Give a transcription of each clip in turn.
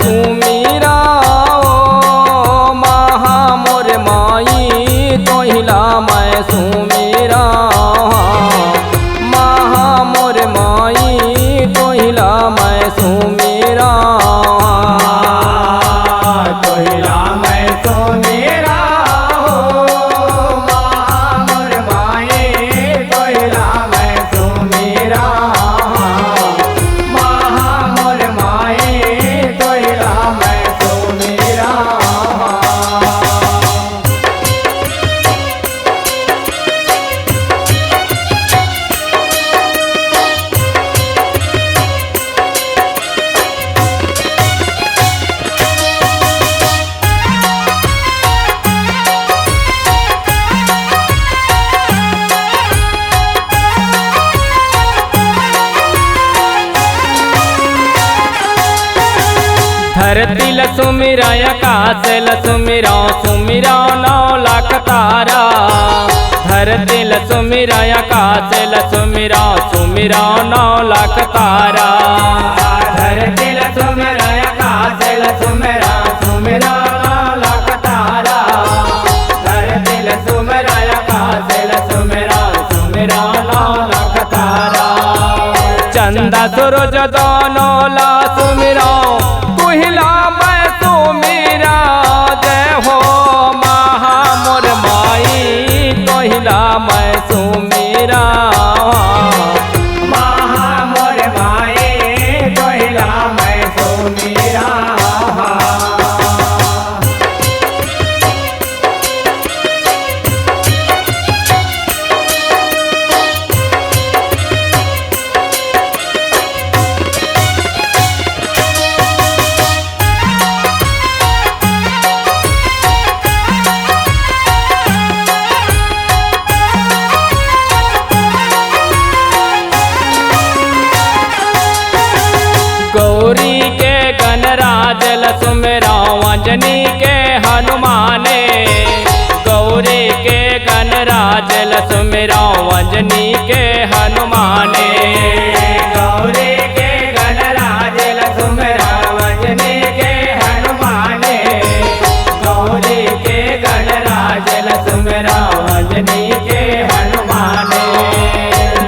सुमिरा महा मोर माई तोहिला मैं सुमिरा महा मोर माई तोहिला मैं सुमिरा तोहिला मैं सुमिरा महा मोर माई तोहिला मैं सुमिरा महा मोर माई तोहिला मैं सुमिरा। धरती ल सुमिरा आकाश ल सुमिरा सुमिरा 9 लाख तारा धरती ल सुमिरा आकाश ल सुमिरा सुमिरा 9 लाख तारा धरती ल सुमिरा आकाश ल सुमिरा सुमिरा 9 लाख तारा धरती ल सुमिरा आकाश ल सुमिरा सुमिरा 9 लाख तारा। चंदा सूरज दोनों ला सुमिरा तोहिला मैं सुमिरा जय हो महा मोर माई तोहिला मैं सुमिरा महा मोर माई तोहिला मैं सुमिरा। गौरी के गणराज ल सुमिरा अंजनी के हनुमाने गौरी के गणराज ल सुमिरा अंजनी के हनुमाने गौरी के गणराज ल सुमिरा अंजनी के हनुमाने गौरी के गणराज ल सुमिरा अंजनी के हनुमाने।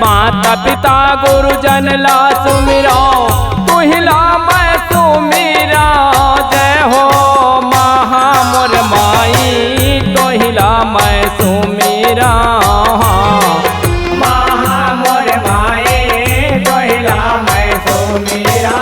माता पिता गुरुजन ला सुमिरा तोहिला मैं सुमिरा जय हो महा मोर माई तोहिला मैं सुमिरा महा मोर माई तोहिला मैं सुमिरा।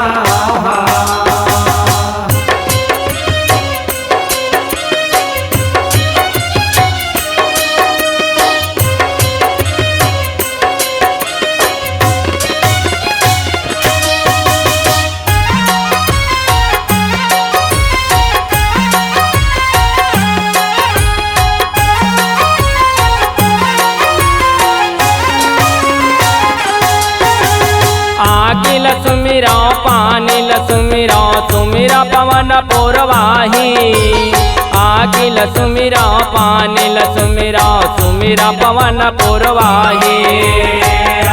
आगी ल सुमिरा पानी ल सुमिरा सुमिरा पवन पूर्वाही आगी ल सुमिरा पानी ल सुमिरा सुमिरा पवन पूर्वाही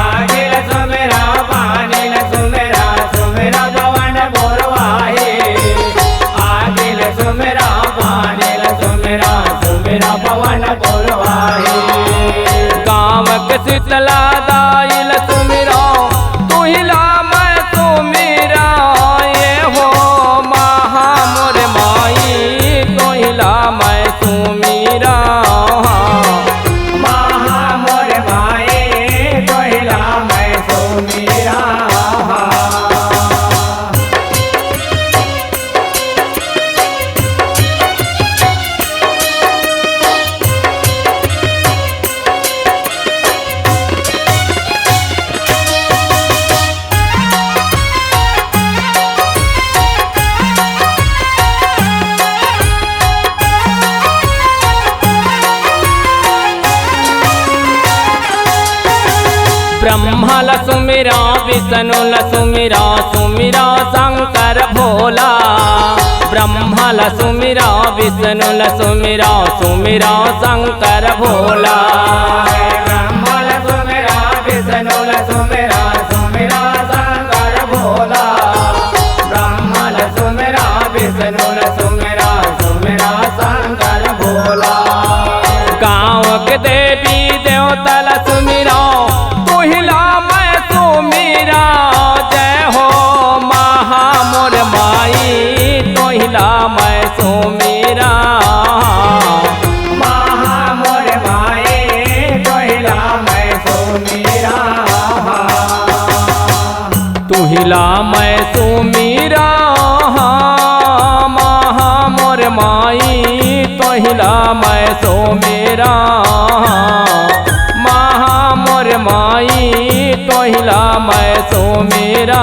आगी ल सुमिरा पानी ल सुमिरा सुमिरा पवन पूर्वाही आगी ल सुमिरा पानी ल सुमिरा सुमिरा पवन पूर्वाही। गाँव के शीतला दाई ल सुमिरा तोहिला मैं सुमिरा ये हो महा मोर माई तोहिला मैं सुमिरा महा मोर माई तोहिला मैं सुमिरा। ब्रह्मा ल सुमिरा विष्णु ल सुमिरा सुमिरा शंकर भोला ब्रह्मा ल सुमिरा विष्णु ल सुमिरा सुमिरा शंकर भोला ब्रह्मा ल सुमिरा विष्णु ल सुमिरा सुमिरा शंकर भोला ब्रह्मा ल सुमिरा देवी देवता ला सुमिरा तुहिला मैं सुमिरा जय हो महा मोर माई तुहिला मैं सुमिरा महा मोर माए तोहिला मैं सुमिरा तुहिला मैं सुमिरा महा मोर माई तुहिला मैं सुमिरा महा मोर माई तुहिला मैं सुमिरा